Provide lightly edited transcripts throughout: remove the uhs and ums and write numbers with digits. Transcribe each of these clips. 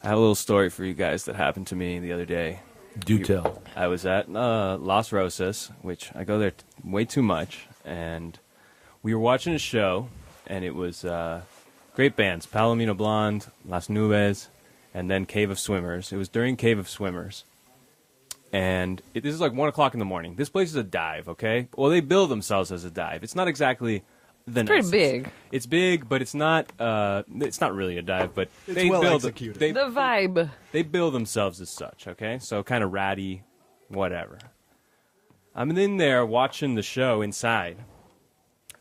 I have a little story for you guys that happened to me the other day. Do tell. I was at Las Rosas, which I go there way too much, and we were watching a show, and it was great bands, Palomino Blonde, Las Nubes, and then Cave of Swimmers. It was during Cave of Swimmers, and this is like 1 o'clock in the morning. This place is a dive, okay? Well, they bill themselves as a dive. It's not exactly the nicest. Pretty big. It's big, but it's not really a dive, but It's they well build executed. They, The vibe. they bill themselves as such, okay? So kind of ratty, whatever. I'm in there watching the show inside,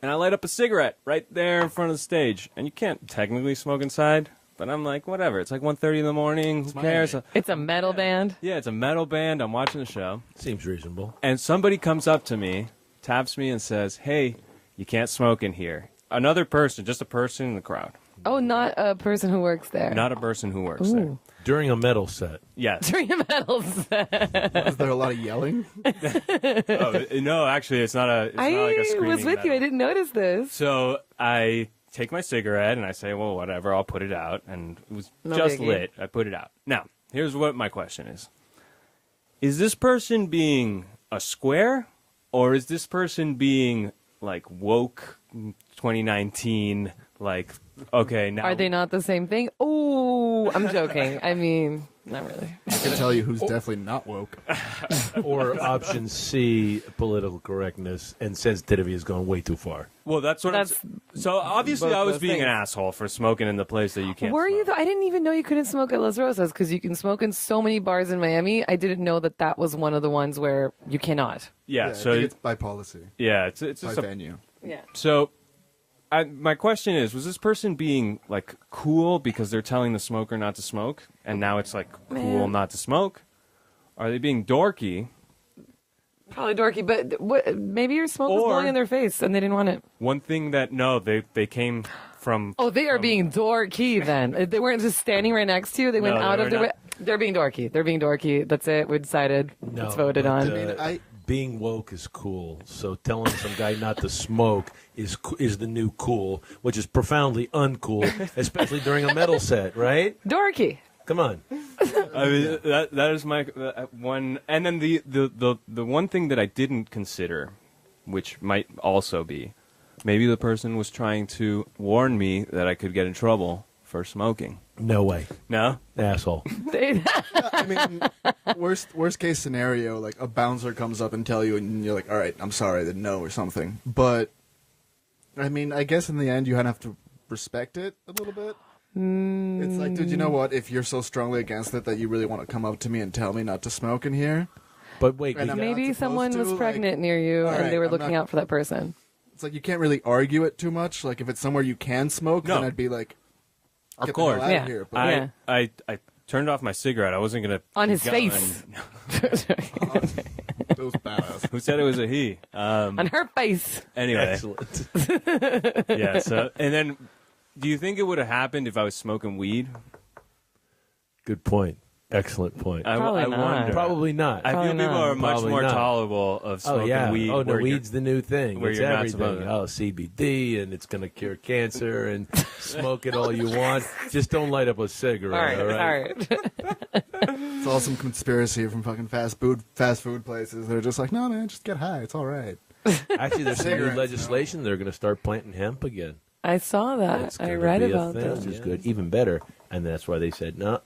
and I light up a cigarette right there in front of the stage. And you can't technically smoke inside, but I'm like, whatever. It's like 1:30 in the morning. Who cares? It's a metal band. Yeah, it's a metal band. I'm watching the show. Seems reasonable. And somebody comes up to me, taps me, and says, hey, you can't smoke in here. Another person, just a person in the crowd. Oh, not a person who works there. Not a person who works there. Ooh. During a metal set. Yes. During a metal set. Was there a lot of yelling? No, actually, it's not like a I screaming was with you. I metal. didn't notice this. So I take my cigarette and I say, well, whatever, I'll put it out. And it was No just biggie. lit. I put it out. Now, here's what my question is. Is this person being a square, or is this person being, like, woke 2019, like, okay, now... Are they not the same thing? Oh, I'm joking. I mean, not really. I can tell you who's definitely not woke. Or option C, political correctness and sensitivity has gone way too far. Well, that's what That's So obviously both I was those being an things. asshole for smoking in the place that you can't Were you smoke. though? I didn't even know you couldn't smoke at Las Rosas because you can smoke in so many bars in Miami. I didn't know that that was one of the ones where you cannot. Yeah, I so... think it's by policy, yeah, it's by just a... venue. Yeah. So... my question is, was this person being, like, cool because they're telling the smoker not to smoke, and now it's, like, cool Man. not to smoke? Are they being dorky? Probably dorky, but maybe your smoke was Or- blowing in their face and they didn't want it. One thing that, no, they came from... Oh, they are being dorky then. They weren't just standing right next to you. They went No, they out were of their way. not. They're being dorky. They're being dorky. That's it. We decided. No, it's voted but, on. I being woke is cool. So telling some guy not to smoke is the new cool, which is profoundly uncool, especially during a metal set, right? Dorky. Come on. I mean, that is my one... And then the one thing that I didn't consider, which might also be, maybe the person was trying to warn me that I could get in trouble for smoking. No way. No? Asshole. I mean, worst case scenario, like a bouncer comes up and tell you, and you're like, all right, I'm sorry, then no or something. But I mean, I guess in the end, you have to respect it a little bit. It's like, dude, you know what? If you're so strongly against it that you really want to come up to me and tell me not to smoke in here, But wait, And you I'm got- not Maybe supposed someone to, was like- pregnant near you All and right, they were I'm looking not- out for that person. it's like you can't really argue it too much. Like if it's somewhere you can smoke, No. then I'd be like, Of get the hell course. out Yeah. of here. But Yeah. I turned off my cigarette. I wasn't going to... On his face. those badass. Who said it was a he? On her face. Anyway. Excellent. Yeah, so... And then, do you think it would have happened if I was smoking weed? Good point. Excellent point. Probably I not. wonder. Probably not. I feel Probably people not. are much Probably more not. tolerable of Oh smoking yeah. weed. Oh no, where you're- weed's the new thing. where It's you're not everything. supposed to. Oh, CBD, and it's going to cure cancer, and smoke it all you want. Just don't light up a cigarette. All all right. right. It's all some conspiracy from fucking fast food places. They're just like, no, man, just get high. It's all right. Actually, there's some new Cigarettes, legislation. They're going to start planting hemp again. I saw that. It's I gonna read be a about thing, that. which is good, even better. And that's why they said, no,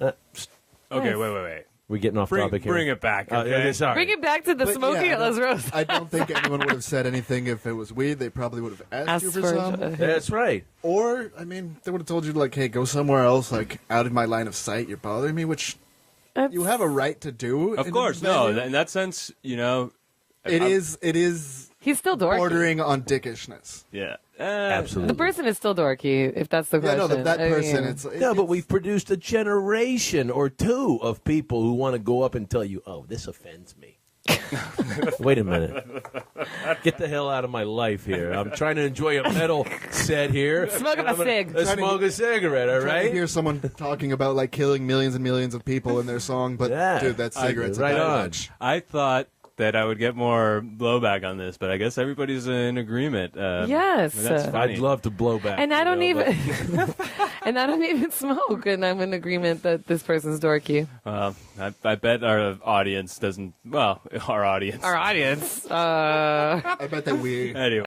Okay, wait. we're getting off topic here. Bring it back, Oh, okay? yeah, sorry. Bring it back to the But smoking yeah, at Las Rosas. I don't think anyone would have said anything if it was weed. They probably would have asked you for some. That's right. Or, I mean, they would have told you, like, hey, go somewhere else, like, out of my line of sight. You're bothering me, which you have a right to do. Of in course, a no. venue. In that sense, you know... It is He's still dorky. bordering on dickishness. Yeah. Absolutely. The person is still dorky, if that's the Yeah, question. no, that I person, mean, it's... No, but we've produced a generation or two of people who want to go up and tell you, oh, this offends me. Wait a minute. Get the hell out of my life here. I'm trying to enjoy a metal set here. Smoke up a cig. Let's smoke a cigarette, all Trying to right? hear someone talking about, like, killing millions and millions of people in their song, but, Yeah, dude, that I cigarette's do. Right a bad on. match. I thought that I would get more blowback on this, but I guess everybody's in agreement. Yes. That's funny. I'd love to blow back. And I don't you know, even, and I don't even smoke, and I'm in agreement that this person's dorky. I bet our audience doesn't. Well, our audience. Our audience. I bet that we Anyway.